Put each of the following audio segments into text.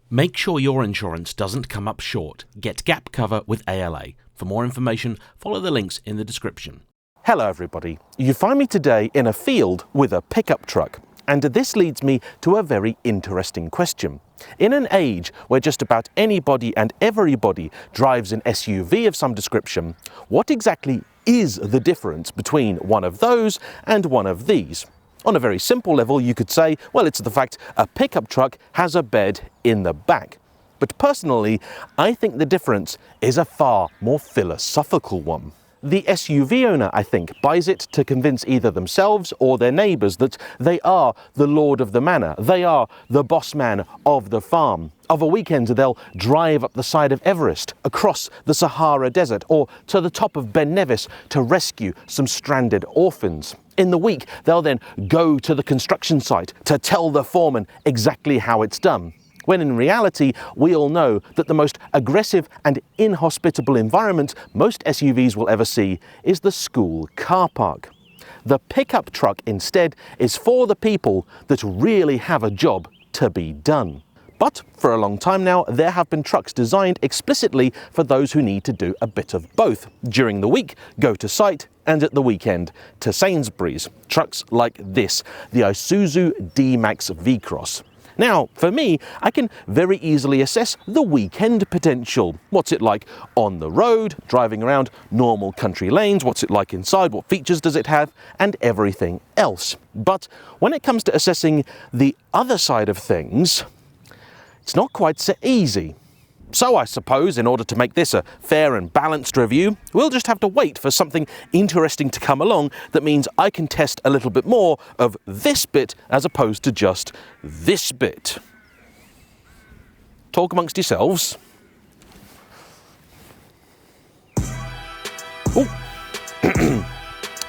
Make sure your insurance doesn't come up short. Get gap cover with ALA. For more information, follow the links in the description. Hello everybody. You find me today in a field with a pickup truck. And this leads me to a very interesting question. In an age where just about anybody and everybody drives an SUV of some description, what exactly is the difference between one of those and one of these? On a very simple level, you could say, well, it's the fact a pickup truck has a bed in the back. But personally, I think the difference is a far more philosophical one. The SUV owner, I think, buys it to convince either themselves or their neighbours that they are the lord of the manor, they are the boss man of the farm. Of a weekend, they'll drive up the side of Everest, across the Sahara Desert, or to the top of Ben Nevis to rescue some stranded orphans. In the week, they'll then go to the construction site to tell the foreman exactly how it's done. When in reality, we all know that the most aggressive and inhospitable environment most SUVs will ever see is the school car park. The pickup truck instead is for the people that really have a job to be done. But for a long time now, there have been trucks designed explicitly for those who need to do a bit of both. During the week, go to site, and at the weekend, to Sainsbury's. Trucks like this, the Isuzu D-Max V-Cross. Now, for me, I can very easily assess the weekend potential. What's it like on the road, driving around normal country lanes? What's it like inside? What features does it have? And everything else. But when it comes to assessing the other side of things, it's not quite so easy. So I suppose in order to make this a fair and balanced review, we'll just have to wait for something interesting to come along that means I can test a little bit more of this bit as opposed to just this bit. Talk amongst yourselves. Oh,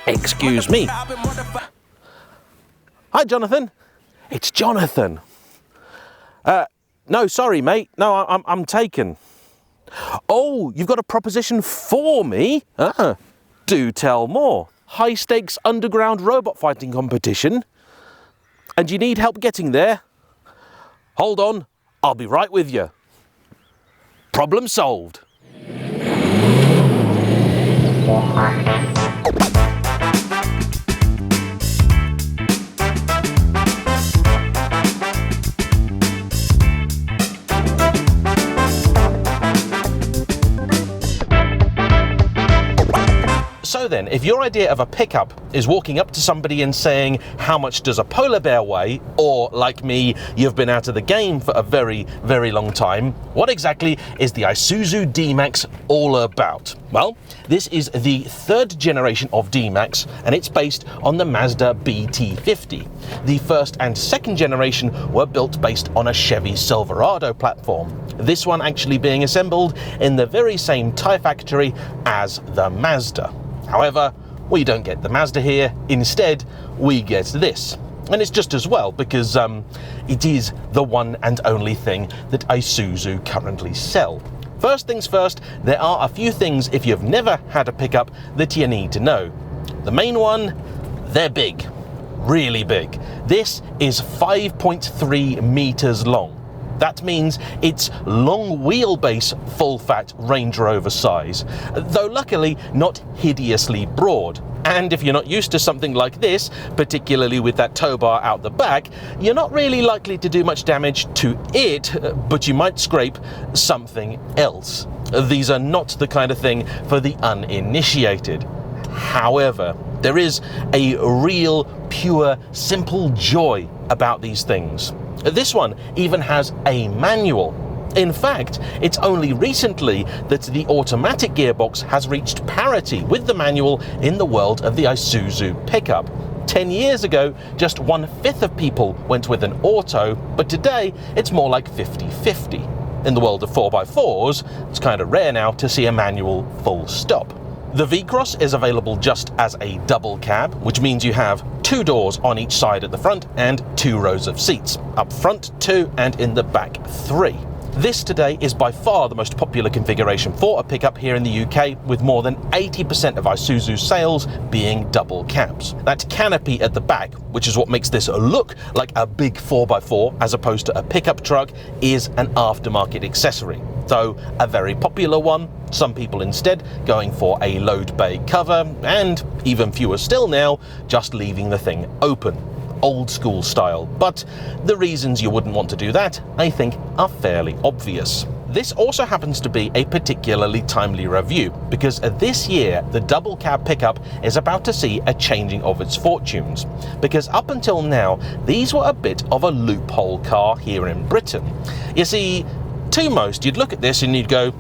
excuse me. Hi, Jonathan. It's Jonathan. No, sorry, mate. No, I'm taken. Oh, you've got a proposition for me? Do tell more. High-stakes underground robot fighting competition? And you need help getting there? Hold on, I'll be right with you. Problem solved. So then, if your idea of a pickup is walking up to somebody and saying, how much does a polar bear weigh? Or, like me, you've been out of the game for a very, very long time, what exactly is the Isuzu D-Max all about? Well, this is the third generation of D-Max, and it's based on the Mazda BT50. The first and second generation were built based on a Chevy Silverado platform. This one actually being assembled in the very same Thai factory as the Mazda. However, we don't get the Mazda here. Instead, we get this. And it's just as well because it is the one and only thing that Isuzu currently sell. First things first, there are a few things if you've never had a pickup that you need to know. The main one, they're big, really big. This is 5.3 meters long. That means it's long wheelbase, full-fat Range Rover size, though luckily not hideously broad. And if you're not used to something like this, particularly with that tow bar out the back, you're not really likely to do much damage to it, but you might scrape something else. These are not the kind of thing for the uninitiated. However, there is a real, pure, simple joy about these things. This one even has a manual. In fact, it's only recently that the automatic gearbox has reached parity with the manual in the world of the Isuzu pickup. 10 years ago, just 1/5 of people went with an auto, but today it's more like 50-50. In the world of 4x4s, it's kind of rare now to see a manual full stop. The V-Cross is available just as a double cab, which means you have 2 doors on each side at the front and 2 rows of seats. Up front 2 and in the back 3. This today is by far the most popular configuration for a pickup here in the UK, with more than 80% of Isuzu sales being double cabs. That canopy at the back, which is what makes this look like a big 4x4 as opposed to a pickup truck, is an aftermarket accessory. Though a very popular one, some people instead going for a load bay cover, and even fewer still now, just leaving the thing open. Old school style, but the reasons you wouldn't want to do that, I think, are fairly obvious. This also happens to be a particularly timely review, because this year the double cab pickup is about to see a changing of its fortunes, because up until now these were a bit of a loophole car here in Britain. You see, to most you'd look at this and you'd go,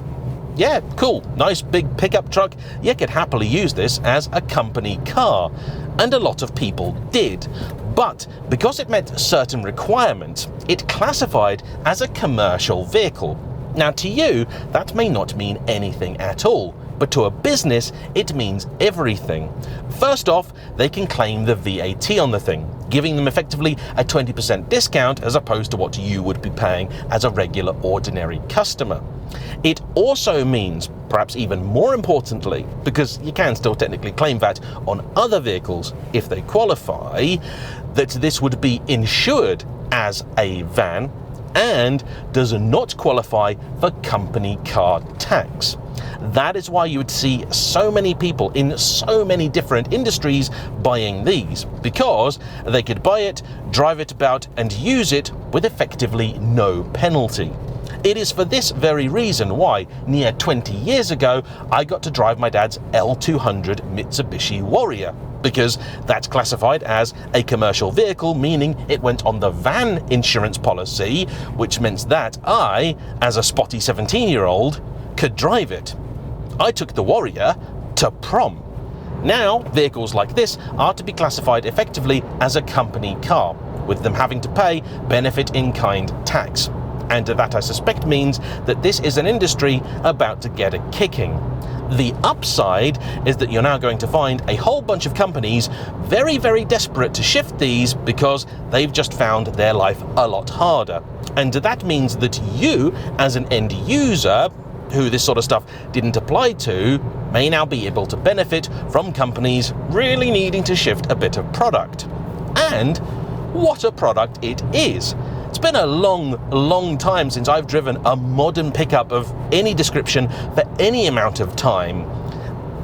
yeah, cool, nice big pickup truck, you could happily use this as a company car, and a lot of people did. But because it met certain requirements, it classified as a commercial vehicle. Now to you, that may not mean anything at all, but to a business, it means everything. First off, they can claim the VAT on the thing, giving them effectively a 20% discount as opposed to what you would be paying as a regular ordinary customer. It also means, perhaps even more importantly, because you can still technically claim VAT on other vehicles if they qualify, that this would be insured as a van and does not qualify for company car tax. That is why you would see so many people in so many different industries buying these, because they could buy it, drive it about and use it with effectively no penalty. It is for this very reason why, near 20 years ago, I got to drive my dad's L200 Mitsubishi Warrior, because that's classified as a commercial vehicle, meaning it went on the van insurance policy, which meant that I, as a spotty 17-year-old, could drive it. I took the Warrior to prom. Now, vehicles like this are to be classified effectively as a company car, with them having to pay benefit in kind tax. And that, I suspect, means that this is an industry about to get a kicking. The upside is that you're now going to find a whole bunch of companies very, very desperate to shift these because they've just found their life a lot harder. And that means that you, as an end user, who this sort of stuff didn't apply to, may now be able to benefit from companies really needing to shift a bit of product. And what a product it is! It's been a long time since I've driven a modern pickup of any description for any amount of time.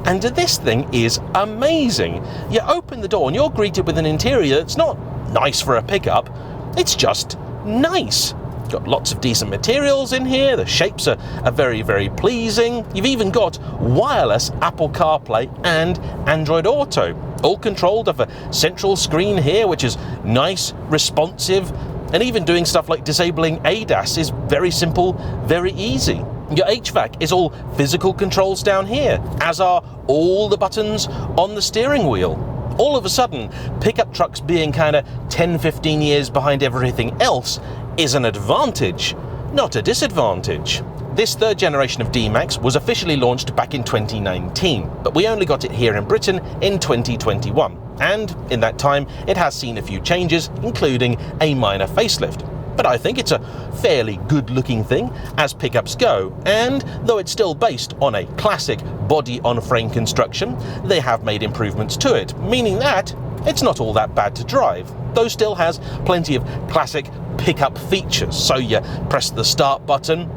And this thing is amazing. You open the door and you're greeted with an interior that's not nice for a pickup, it's just nice. It's got lots of decent materials in here, the shapes are very, very pleasing. You've even got wireless Apple CarPlay and Android Auto, all controlled off a central screen here, which is nice, responsive, and even doing stuff like disabling ADAS is very simple, very easy. Your HVAC is all physical controls down here, as are all the buttons on the steering wheel. All of a sudden, pickup trucks being kind of 10-15 years behind everything else is an advantage, not a disadvantage. This third generation of D-Max was officially launched back in 2019, but we only got it here in Britain in 2021. And in that time, it has seen a few changes, including a minor facelift. But I think it's a fairly good-looking thing as pickups go, and though it's still based on a classic body-on-frame construction, they have made improvements to it, meaning that it's not all that bad to drive, though still has plenty of classic pickup features. So you press the start button,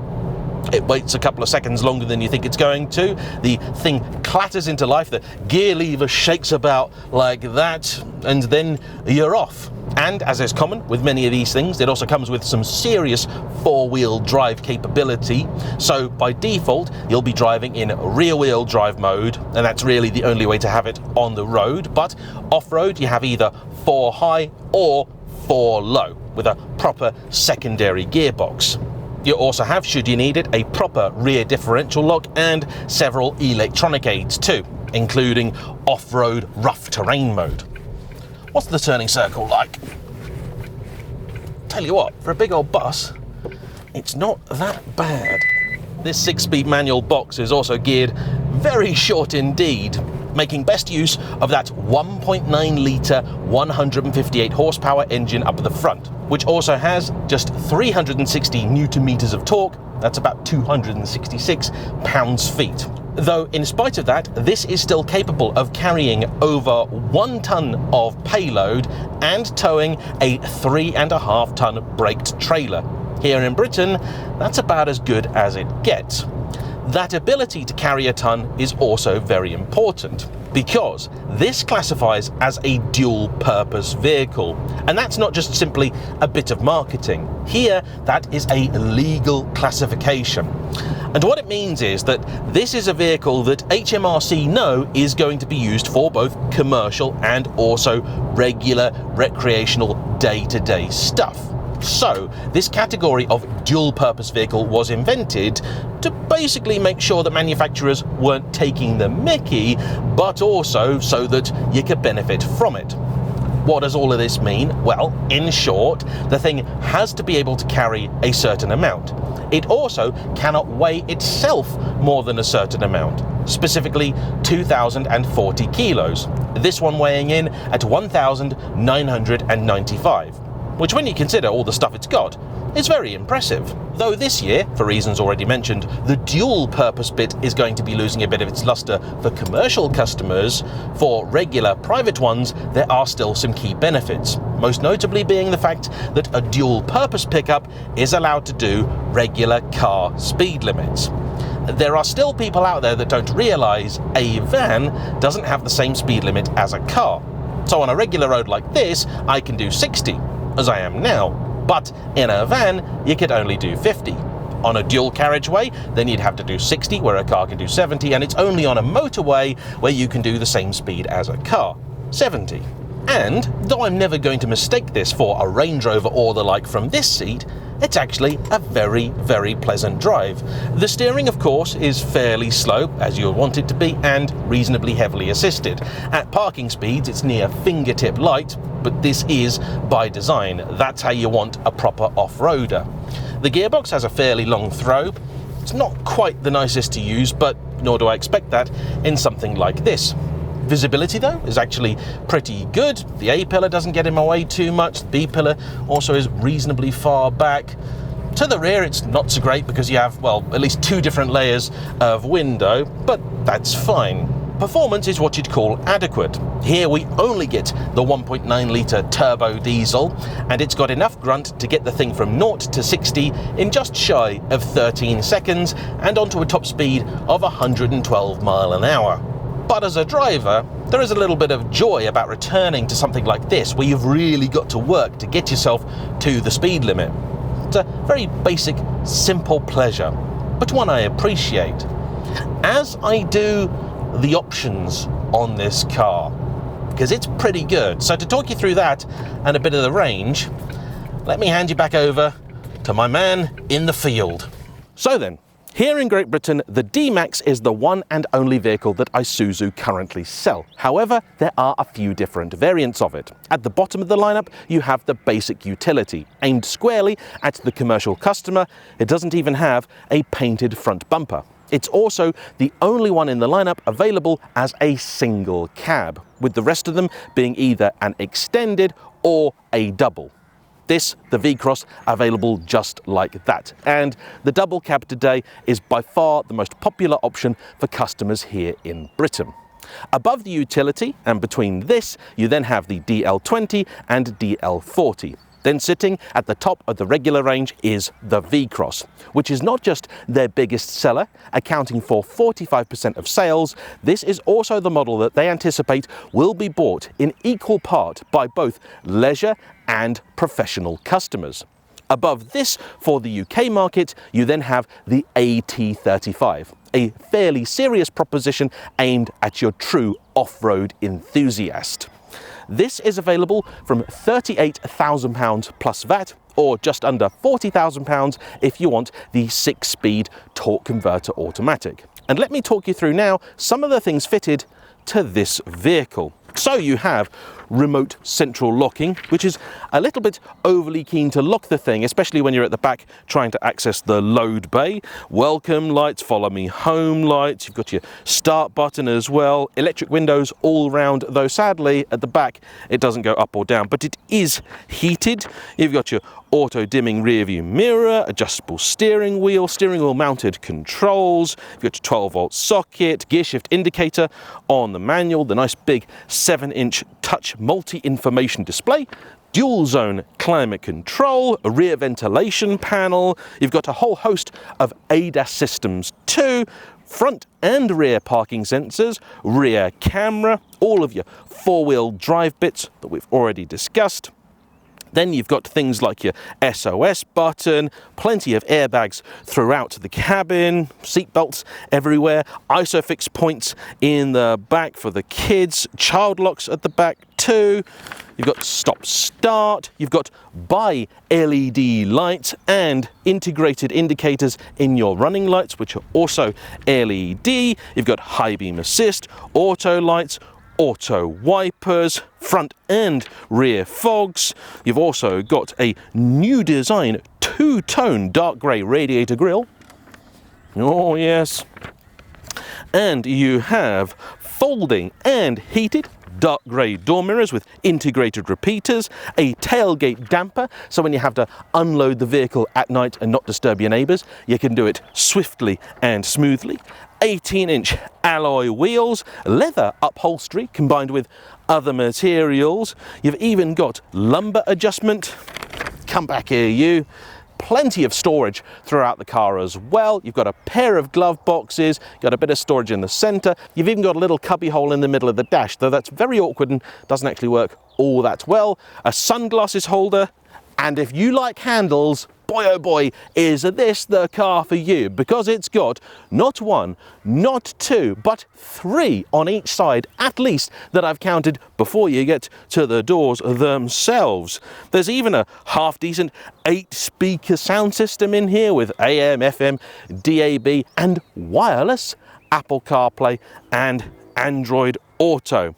it waits a couple of seconds longer than you think it's going to, the thing clatters into life, the gear lever shakes about like that, and then you're off. And as is common with many of these things, it also comes with some serious four-wheel drive capability. So by default, you'll be driving in rear-wheel drive mode, and that's really the only way to have it on the road. But off-road, you have either 4 high or 4 low, with a proper secondary gearbox. You also have, should you need it, a proper rear differential lock and several electronic aids too, including off-road rough terrain mode. What's the turning circle like? Tell you what, for a big old bus, it's not that bad. This 6-speed manual box is also geared very short indeed, making best use of that 1.9 litre 158 horsepower engine up the front, which also has just 360 Newton meters of torque. That's about 266 pounds-feet. Though, in spite of that, this is still capable of carrying over 1 ton of payload and towing a 3.5 ton braked trailer. Here in Britain, that's about as good as it gets. That ability to carry a ton is also very important, because this classifies as a dual-purpose vehicle. And that's not just simply a bit of marketing. Here, that is a legal classification. And what it means is that this is a vehicle that HMRC know is going to be used for both commercial and also regular recreational day-to-day stuff. So, this category of dual-purpose vehicle was invented to basically make sure that manufacturers weren't taking the mickey, but also so that you could benefit from it. What does all of this mean? Well, in short, the thing has to be able to carry a certain amount. It also cannot weigh itself more than a certain amount, specifically 2,040 kilos. This one weighing in at 1,995. Which, when you consider all the stuff it's got, is very impressive. Though this year, for reasons already mentioned, the dual-purpose bit is going to be losing a bit of its luster for commercial customers. For regular private ones, there are still some key benefits, most notably being the fact that a dual-purpose pickup is allowed to do regular car speed limits. There are still people out there that don't realise a van doesn't have the same speed limit as a car. So on a regular road like this, I can do 60. As I am now, but in a van you could only do 50. On a dual carriageway, then you'd have to do 60 where a car can do 70, and it's only on a motorway where you can do the same speed as a car, 70. And though I'm never going to mistake this for a Range Rover or the like from this seat, it's actually a very, very pleasant drive. The steering, of course, is fairly slow, as you would want it to be, and reasonably heavily assisted. At parking speeds, it's near fingertip light, but this is by design. That's how you want a proper off-roader. The gearbox has a fairly long throw. It's not quite the nicest to use, but nor do I expect that in something like this. Visibility, though, is actually pretty good. The A-pillar doesn't get in my way too much. The B-pillar also is reasonably far back. To the rear, it's not so great because you have, well, at least 2 different layers of window, but that's fine. Performance is what you'd call adequate. Here we only get the 1.9 litre turbo diesel, and it's got enough grunt to get the thing from 0 to 60 in just shy of 13 seconds and onto a top speed of 112 miles an hour. But as a driver, there is a little bit of joy about returning to something like this, where you've really got to work to get yourself to the speed limit. It's a very basic, simple pleasure, but one I appreciate, as I do the options on this car, because it's pretty good. So to talk you through that and a bit of the range, let me hand you back over to my man in the field. So then, here in Great Britain, the D-Max is the one and only vehicle that Isuzu currently sell. However, there are a few different variants of it. At the bottom of the lineup, you have the basic utility, aimed squarely at the commercial customer. It doesn't even have a painted front bumper. It's also the only one in the lineup available as a single cab, with the rest of them being either an extended or a double. This, the V-Cross, available just like that. And the double cab today is by far the most popular option for customers here in Britain. Above the utility and between this, you then have the DL20 and DL40. Then sitting at the top of the regular range is the V-Cross, which is not just their biggest seller, accounting for 45% of sales. This is also the model that they anticipate will be bought in equal part by both leisure and professional customers. Above this, for the UK market, you then have the AT35, a fairly serious proposition aimed at your true off-road enthusiast. This is available from £38,000 plus VAT, or just under £40,000 if you want the 6-speed torque converter automatic. And let me talk you through now some of the things fitted to this vehicle. So you have remote central locking, which is a little bit overly keen to lock the thing, especially when you're at the back trying to access the load bay. Welcome lights, follow me home lights. You've got your start button as well. Electric windows all round, though sadly at the back it doesn't go up or down, but it is heated. You've got your auto dimming rear view mirror, adjustable steering wheel mounted controls. You've got your 12-volt socket, gear shift indicator on the manual, the nice big 7-inch touch multi-information display, dual zone climate control, a rear ventilation panel. You've got a whole host of ADAS systems too, front and rear parking sensors, rear camera, all of your four-wheel drive bits that we've already discussed. Then you've got things like your SOS button, plenty of airbags throughout the cabin, seat belts everywhere, ISOFIX points in the back for the kids, child locks at the back too. You've got stop start, you've got bi-LED lights and integrated indicators in your running lights, which are also LED. You've got high beam assist, auto lights, auto wipers, front and rear fogs. You've also got a new design two-tone dark grey radiator grille. Oh yes. And you have folding and heated dark grey door mirrors with integrated repeaters, a tailgate damper, so when you have to unload the vehicle at night and not disturb your neighbours, you can do it swiftly and smoothly. 18-inch alloy wheels, leather upholstery combined with other materials. You've even got lumbar adjustment. Come back here, you. Plenty of storage throughout the car as well. You've got a pair of glove boxes, got a bit of storage in the center. You've even got a little cubby hole in the middle of the dash, though that's very awkward and doesn't actually work all that well. A sunglasses holder, and if you like handles, boy oh boy, is this the car for you, because it's got not one, not two, but three on each side, at least, that I've counted before you get to the doors themselves. There's even a half-decent 8-speaker sound system in here with AM, FM, DAB, and wireless, Apple CarPlay, and Android Auto.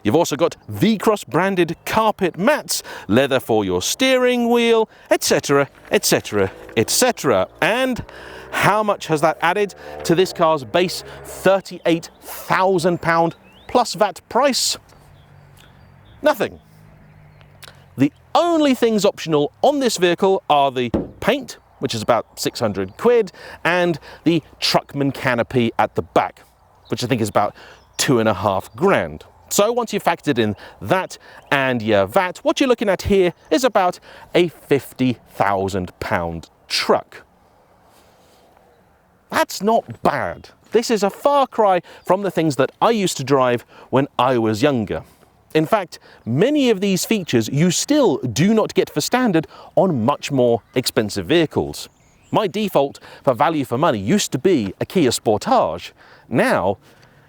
You've also got V-Cross branded carpet mats, leather for your steering wheel, etc, etc, etc. And how much has that added to this car's base £38,000 plus VAT price? Nothing. The only things optional on this vehicle are the paint, which is about 600 quid, and the truckman canopy at the back, which I think is about 2.5 grand. So once you've factored in that and your VAT, what you're looking at here is about a £50,000 truck. That's not bad. This is a far cry from the things that I used to drive when I was younger. In fact, many of these features you still do not get for standard on much more expensive vehicles. My default for value for money used to be a Kia Sportage. Now,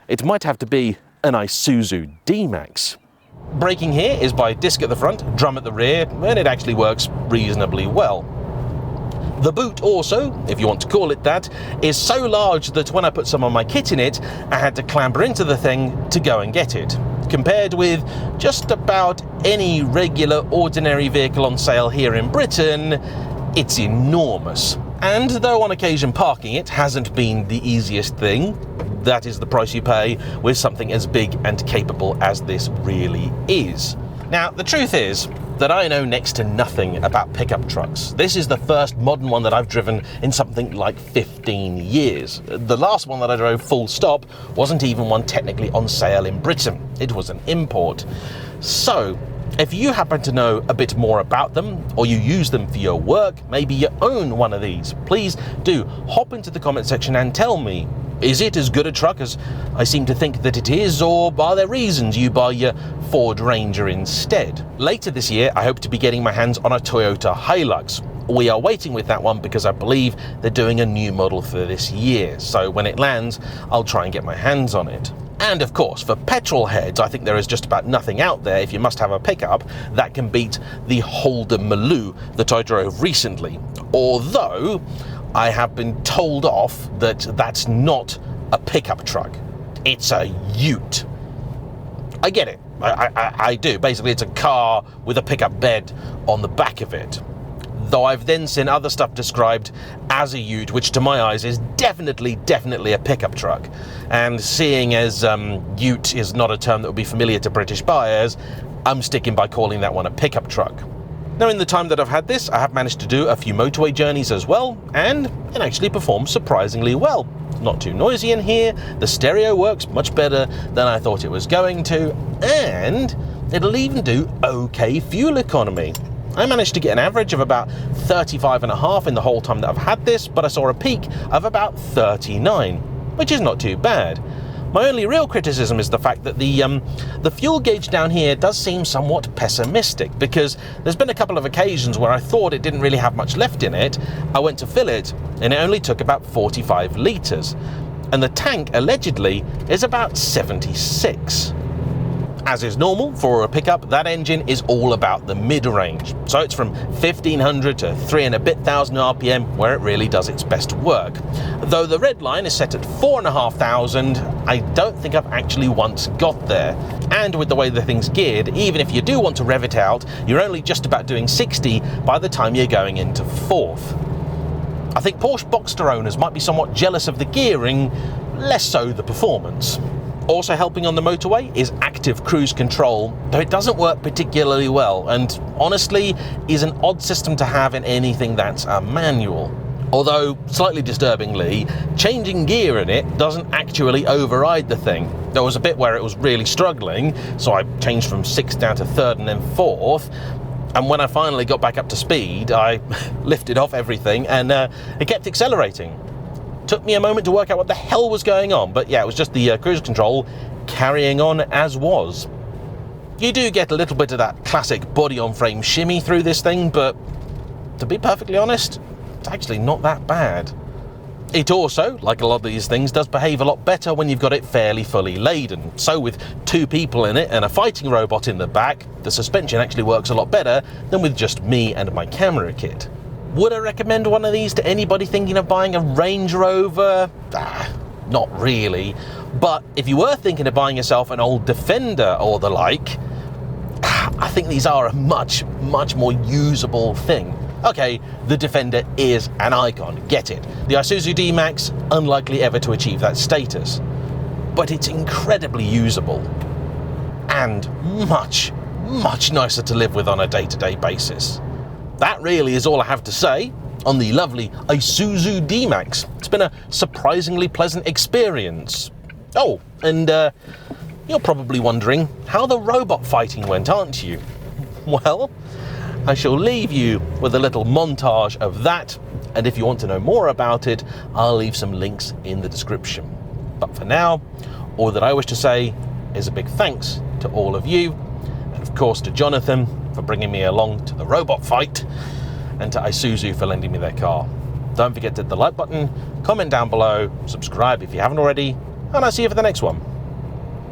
it might have to be an Isuzu D-Max. Braking here is by disc at the front, drum at the rear, and it actually works reasonably well. The boot also, if you want to call it that, is so large that when I put some of my kit in it, I had to clamber into the thing to go and get it. Compared with just about any regular ordinary vehicle on sale here in Britain, it's enormous. And though on occasion parking it hasn't been the easiest thing, that is the price you pay with something as big and capable as this really is. Now, the truth is that I know next to nothing about pickup trucks. This is the first modern one that I've driven in something like 15 years. The last one that I drove full stop wasn't even one technically on sale in Britain. It was an import. So, if you happen to know a bit more about them, or you use them for your work, maybe you own one of these, please do hop into the comment section and tell me, is it as good a truck as I seem to think that it is, or are there reasons you buy your Ford Ranger instead? Later this year, I hope to be getting my hands on a Toyota Hilux. We are waiting with that one because I believe they're doing a new model for this year, so when it lands, I'll try and get my hands on it. And of course, for petrol heads, I think there is just about nothing out there, if you must have a pickup, that can beat the Holden Maloo that I drove recently. Although, I have been told off that that's not a pickup truck. It's a ute. I get it. I do. Basically, it's a car with a pickup bed on the back of it. Though I've then seen other stuff described as a ute, which to my eyes is definitely a pickup truck. And seeing as ute is not a term that would be familiar to British buyers, I'm sticking by calling that one a pickup truck. Now, in the time that I've had this, I have managed to do a few motorway journeys as well, and it actually performs surprisingly well. Not too noisy in here, the stereo works much better than I thought it was going to, and it'll even do okay fuel economy. I managed to get an average of about 35.5 in the whole time that I've had this, but I saw a peak of about 39, which is not too bad. My only real criticism is the fact that the fuel gauge down here does seem somewhat pessimistic, because there's been a couple of occasions where I thought it didn't really have much left in it. I went to fill it and it only took about 45 litres, and the tank allegedly is about 76. As is normal for a pickup, that engine is all about the mid-range. So it's from 1500 to 3 and a bit thousand RPM where it really does its best work. Though the red line is set at 4,500, I don't think I've actually once got there. And with the way the thing's geared, even if you do want to rev it out, you're only just about doing 60 by the time you're going into fourth. I think Porsche Boxster owners might be somewhat jealous of the gearing, less so the performance. Also helping on the motorway is active cruise control, though it doesn't work particularly well, and honestly is an odd system to have in anything that's a manual. Although, slightly disturbingly, changing gear in it doesn't actually override the thing. There was a bit where it was really struggling, so I changed from 6th down to 3rd and then 4th, and when I finally got back up to speed, I lifted off everything and it kept accelerating. Took me a moment to work out what the hell was going on, but yeah, it was just the cruise control carrying on as was. You do get a little bit of that classic body-on-frame shimmy through this thing, but to be perfectly honest, it's actually not that bad. It also, like a lot of these things, does behave a lot better when you've got it fairly fully laden. So with 2 people in it and a fighting robot in the back, the suspension actually works a lot better than with just me and my camera kit. Would I recommend one of these to anybody thinking of buying a Range Rover? Not really. But if you were thinking of buying yourself an old Defender or the like, I think these are a much more usable thing. Okay, the Defender is an icon, get it. The Isuzu D-Max, unlikely ever to achieve that status. But it's incredibly usable. And much nicer to live with on a day-to-day basis. That really is all I have to say on the lovely Isuzu D-Max. It's been a surprisingly pleasant experience. Oh, and you're probably wondering how the robot fighting went, aren't you? Well, I shall leave you with a little montage of that, and if you want to know more about it, I'll leave some links in the description. But for now, all that I wish to say is a big thanks to all of you, and of course to Jonathan for bringing me along to the robot fight, and to Isuzu for lending me their car. Don't forget to hit the like button, comment down below, subscribe if you haven't already, and I'll see you for the next one.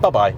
Bye bye.